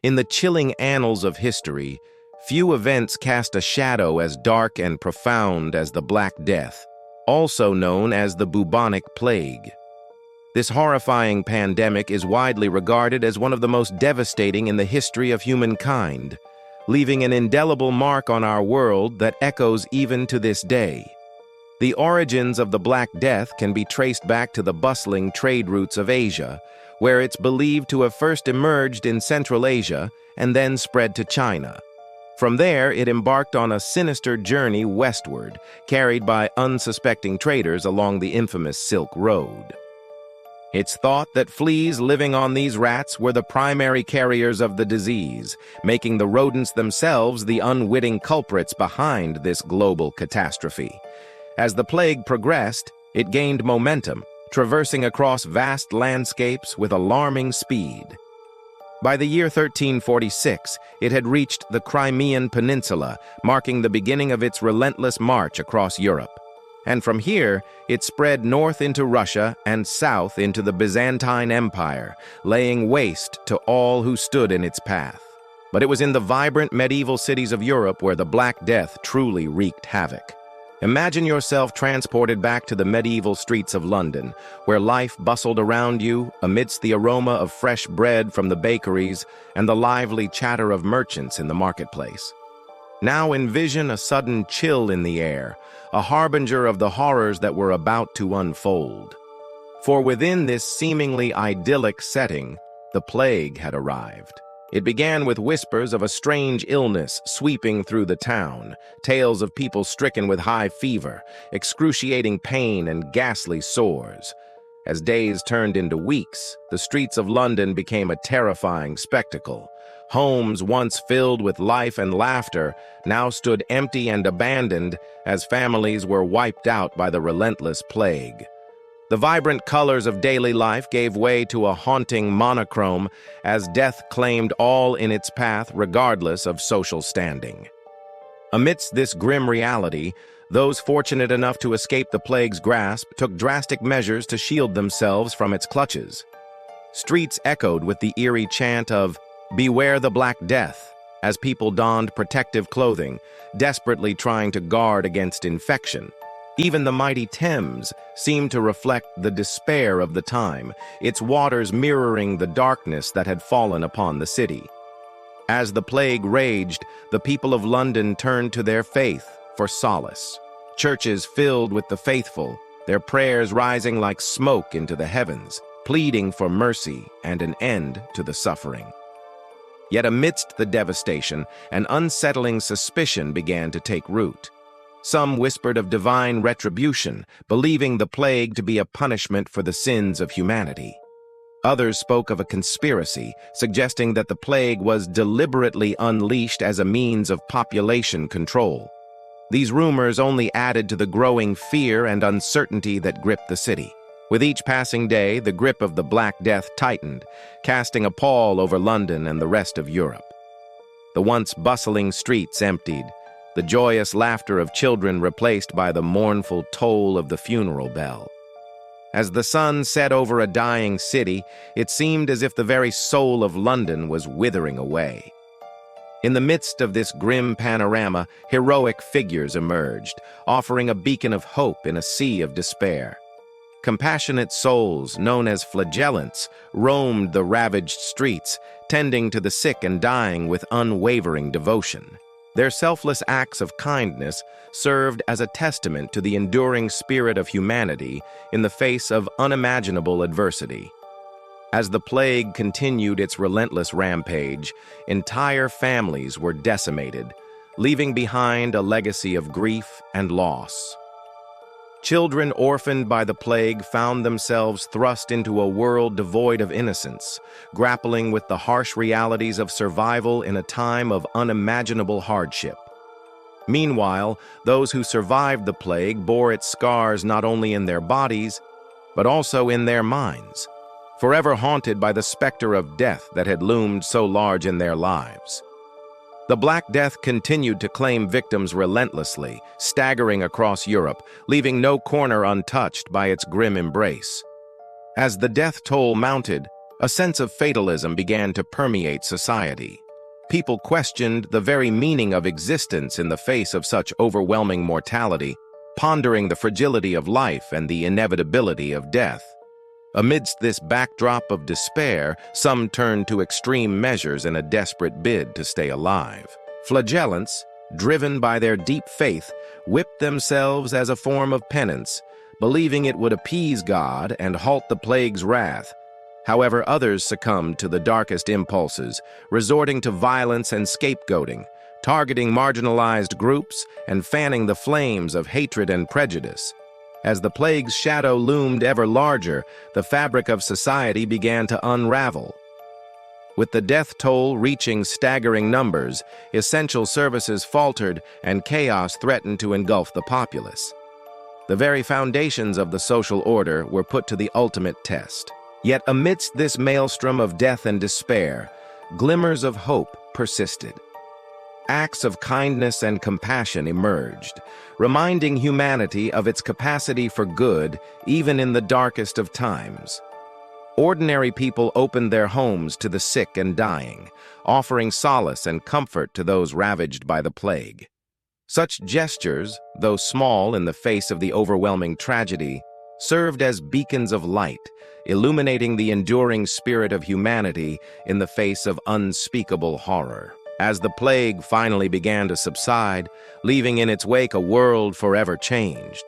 In the chilling annals of history, few events cast a shadow as dark and profound as the Black Death, also known as the bubonic plague. This horrifying pandemic is widely regarded as one of the most devastating in the history of humankind, leaving an indelible mark on our world that echoes even to this day. The origins of the Black Death can be traced back to the bustling trade routes of Asia, where it's believed to have first emerged in Central Asia and then spread to China. From there, it embarked on a sinister journey westward, carried by unsuspecting traders along the infamous Silk Road. It's thought that fleas living on these rats were the primary carriers of the disease, making the rodents themselves the unwitting culprits behind this global catastrophe. As the plague progressed, it gained momentum, traversing across vast landscapes with alarming speed. By the year 1346, it had reached the Crimean Peninsula, marking the beginning of its relentless march across Europe. And from here, it spread north into Russia and south into the Byzantine Empire, laying waste to all who stood in its path. But it was in the vibrant medieval cities of Europe where the Black Death truly wreaked havoc. Imagine yourself transported back to the medieval streets of London, where life bustled around you amidst the aroma of fresh bread from the bakeries and the lively chatter of merchants in the marketplace. Now envision a sudden chill in the air, a harbinger of the horrors that were about to unfold. For within this seemingly idyllic setting, the plague had arrived. It began with whispers of a strange illness sweeping through the town, tales of people stricken with high fever, excruciating pain, and ghastly sores. As days turned into weeks, the streets of London became a terrifying spectacle. Homes once filled with life and laughter now stood empty and abandoned as families were wiped out by the relentless plague. The vibrant colors of daily life gave way to a haunting monochrome as death claimed all in its path regardless of social standing. Amidst this grim reality, those fortunate enough to escape the plague's grasp took drastic measures to shield themselves from its clutches. Streets echoed with the eerie chant of "Beware the Black Death" as people donned protective clothing, desperately trying to guard against infection. Even the mighty Thames seemed to reflect the despair of the time, its waters mirroring the darkness that had fallen upon the city. As the plague raged, the people of London turned to their faith for solace. Churches filled with the faithful, their prayers rising like smoke into the heavens, pleading for mercy and an end to the suffering. Yet amidst the devastation, an unsettling suspicion began to take root. Some whispered of divine retribution, believing the plague to be a punishment for the sins of humanity. Others spoke of a conspiracy, suggesting that the plague was deliberately unleashed as a means of population control. These rumors only added to the growing fear and uncertainty that gripped the city. With each passing day, the grip of the Black Death tightened, casting a pall over London and the rest of Europe. The once bustling streets emptied, the joyous laughter of children replaced by the mournful toll of the funeral bell. As the sun set over a dying city, it seemed as if the very soul of London was withering away. In the midst of this grim panorama, heroic figures emerged, offering a beacon of hope in a sea of despair. Compassionate souls, known as flagellants, roamed the ravaged streets, tending to the sick and dying with unwavering devotion. Their selfless acts of kindness served as a testament to the enduring spirit of humanity in the face of unimaginable adversity. As the plague continued its relentless rampage, entire families were decimated, leaving behind a legacy of grief and loss. Children orphaned by the plague found themselves thrust into a world devoid of innocence, grappling with the harsh realities of survival in a time of unimaginable hardship. Meanwhile, those who survived the plague bore its scars not only in their bodies, but also in their minds, forever haunted by the specter of death that had loomed so large in their lives. The Black Death continued to claim victims relentlessly, staggering across Europe, leaving no corner untouched by its grim embrace. As the death toll mounted, A sense of fatalism began to permeate society. People questioned the very meaning of existence in the face of such overwhelming mortality, pondering the fragility of life and the inevitability of death. Amidst this backdrop of despair, some turned to extreme measures in a desperate bid to stay alive. Flagellants, driven by their deep faith, whipped themselves as a form of penance, believing it would appease God and halt the plague's wrath. However, others succumbed to the darkest impulses, resorting to violence and scapegoating, targeting marginalized groups and fanning the flames of hatred and prejudice. As the plague's shadow loomed ever larger, the fabric of society began to unravel. With the death toll reaching staggering numbers, essential services faltered and chaos threatened to engulf the populace. The very foundations of the social order were put to the ultimate test. Yet amidst this maelstrom of death and despair, glimmers of hope persisted. Acts of kindness and compassion emerged, reminding humanity of its capacity for good even in the darkest of times. Ordinary people opened their homes to the sick and dying, offering solace and comfort to those ravaged by the plague. Such gestures, though small in the face of the overwhelming tragedy, served as beacons of light, illuminating the enduring spirit of humanity in the face of unspeakable horror. As the plague finally began to subside, leaving in its wake a world forever changed,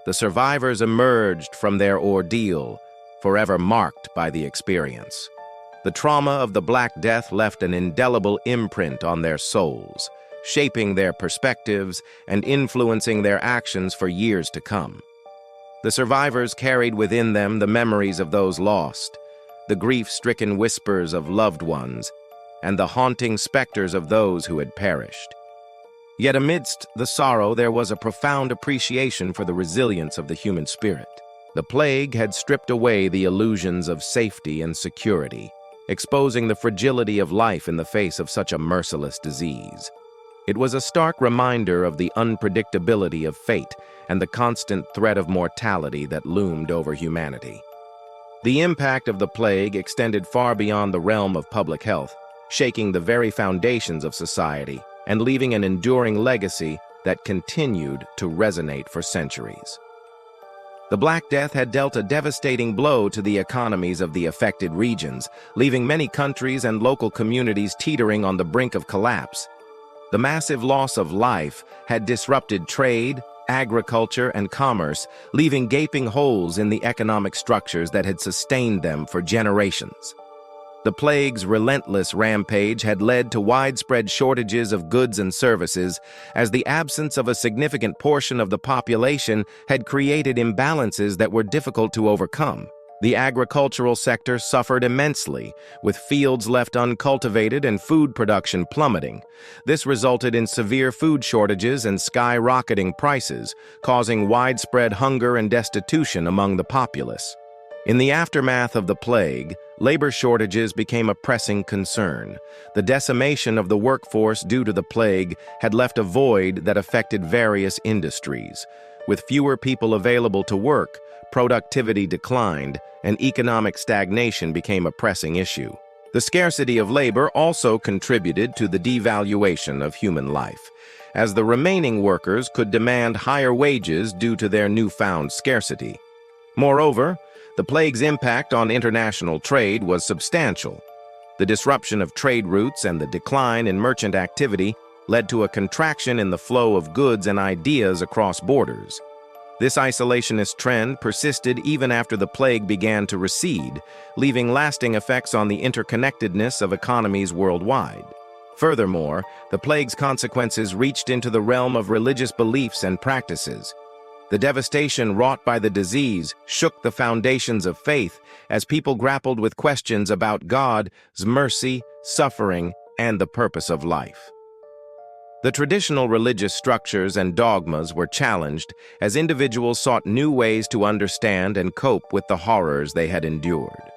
the survivors emerged from their ordeal, forever marked by the experience. The trauma of the Black Death left an indelible imprint on their souls, shaping their perspectives and influencing their actions for years to come. The survivors carried within them the memories of those lost, the grief-stricken whispers of loved ones, and the haunting specters of those who had perished. Yet amidst the sorrow there was a profound appreciation for the resilience of the human spirit. The plague had stripped away the illusions of safety and security, exposing the fragility of life in the face of such a merciless disease. It was a stark reminder of the unpredictability of fate and the constant threat of mortality that loomed over humanity. The impact of the plague extended far beyond the realm of public health, shaking the very foundations of society and leaving an enduring legacy that continued to resonate for centuries. The Black Death had dealt a devastating blow to the economies of the affected regions, leaving many countries and local communities teetering on the brink of collapse. The massive loss of life had disrupted trade, agriculture, and commerce, leaving gaping holes in the economic structures that had sustained them for generations. The plague's relentless rampage had led to widespread shortages of goods and services, as the absence of a significant portion of the population had created imbalances that were difficult to overcome. The agricultural sector suffered immensely, with fields left uncultivated and food production plummeting. This resulted in severe food shortages and skyrocketing prices, causing widespread hunger and destitution among the populace. In the aftermath of the plague, labor shortages became a pressing concern. The decimation of the workforce due to the plague had left a void that affected various industries. With fewer people available to work, productivity declined, and economic stagnation became a pressing issue. The scarcity of labor also contributed to the devaluation of human life, as the remaining workers could demand higher wages due to their newfound scarcity. Moreover, the plague's impact on international trade was substantial. The disruption of trade routes and the decline in merchant activity led to a contraction in the flow of goods and ideas across borders. This isolationist trend persisted even after the plague began to recede, leaving lasting effects on the interconnectedness of economies worldwide. Furthermore, the plague's consequences reached into the realm of religious beliefs and practices. The devastation wrought by the disease shook the foundations of faith as people grappled with questions about God's mercy, suffering, and the purpose of life. The traditional religious structures and dogmas were challenged as individuals sought new ways to understand and cope with the horrors they had endured.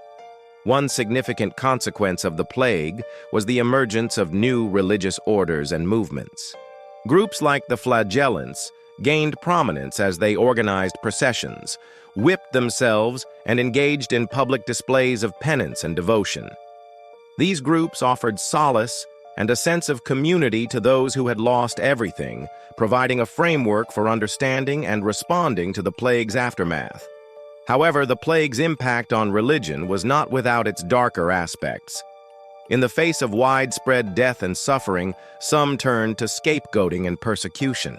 One significant consequence of the plague was the emergence of new religious orders and movements. Groups like the Flagellants, gained prominence as they organized processions, whipped themselves, and engaged in public displays of penance and devotion. These groups offered solace and a sense of community to those who had lost everything, providing a framework for understanding and responding to the plague's aftermath. However, the plague's impact on religion was not without its darker aspects. In the face of widespread death and suffering, some turned to scapegoating and persecution.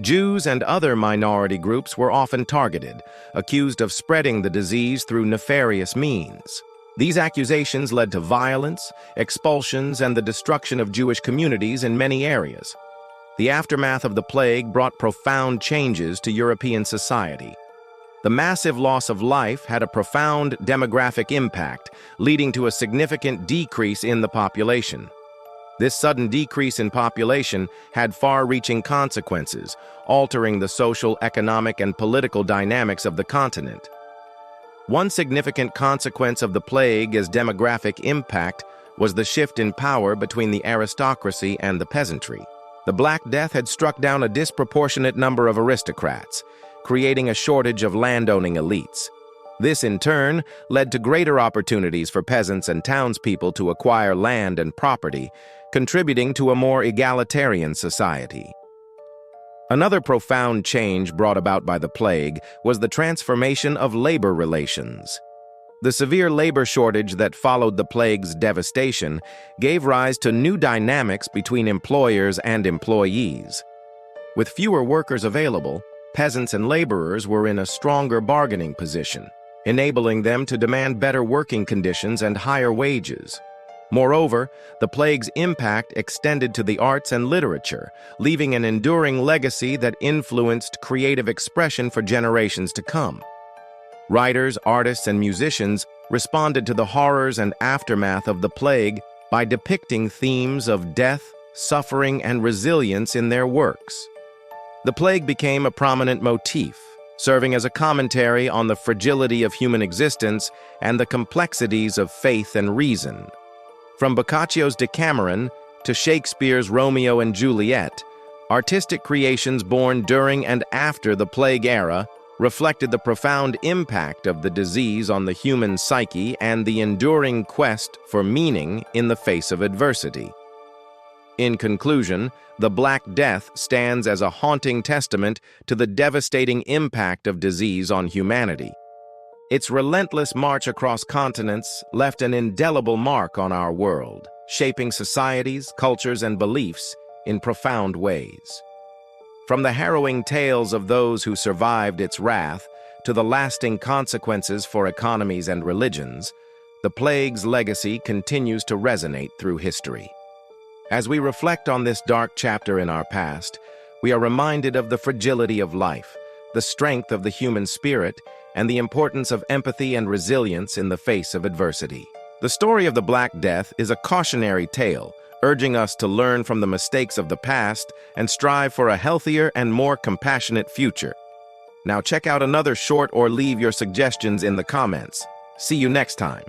Jews and other minority groups were often targeted, accused of spreading the disease through nefarious means. These accusations led to violence, expulsions, and the destruction of Jewish communities in many areas. The aftermath of the plague brought profound changes to European society. The massive loss of life had a profound demographic impact, leading to a significant decrease in the population. This sudden decrease in population had far-reaching consequences, altering the social, economic, and political dynamics of the continent. One significant consequence of the plague's demographic impact was the shift in power between the aristocracy and the peasantry. The Black Death had struck down a disproportionate number of aristocrats, creating a shortage of landowning elites. This, in turn, led to greater opportunities for peasants and townspeople to acquire land and property, contributing to a more egalitarian society. Another profound change brought about by the plague was the transformation of labor relations. The severe labor shortage that followed the plague's devastation gave rise to new dynamics between employers and employees. With fewer workers available, peasants and laborers were in a stronger bargaining position, enabling them to demand better working conditions and higher wages. Moreover, the plague's impact extended to the arts and literature, leaving an enduring legacy that influenced creative expression for generations to come. Writers, artists, and musicians responded to the horrors and aftermath of the plague by depicting themes of death, suffering, and resilience in their works. The plague became a prominent motif, serving as a commentary on the fragility of human existence and the complexities of faith and reason. From Boccaccio's Decameron to Shakespeare's Romeo and Juliet, artistic creations born during and after the plague era reflected the profound impact of the disease on the human psyche and the enduring quest for meaning in the face of adversity. In conclusion, the Black Death stands as a haunting testament to the devastating impact of disease on humanity. Its relentless march across continents left an indelible mark on our world, shaping societies, cultures, and beliefs in profound ways. From the harrowing tales of those who survived its wrath to the lasting consequences for economies and religions, the plague's legacy continues to resonate through history. As we reflect on this dark chapter in our past, we are reminded of the fragility of life, the strength of the human spirit, and the importance of empathy and resilience in the face of adversity. The story of the Black Death is a cautionary tale, urging us to learn from the mistakes of the past and strive for a healthier and more compassionate future. Now check out another short or leave your suggestions in the comments. See you next time.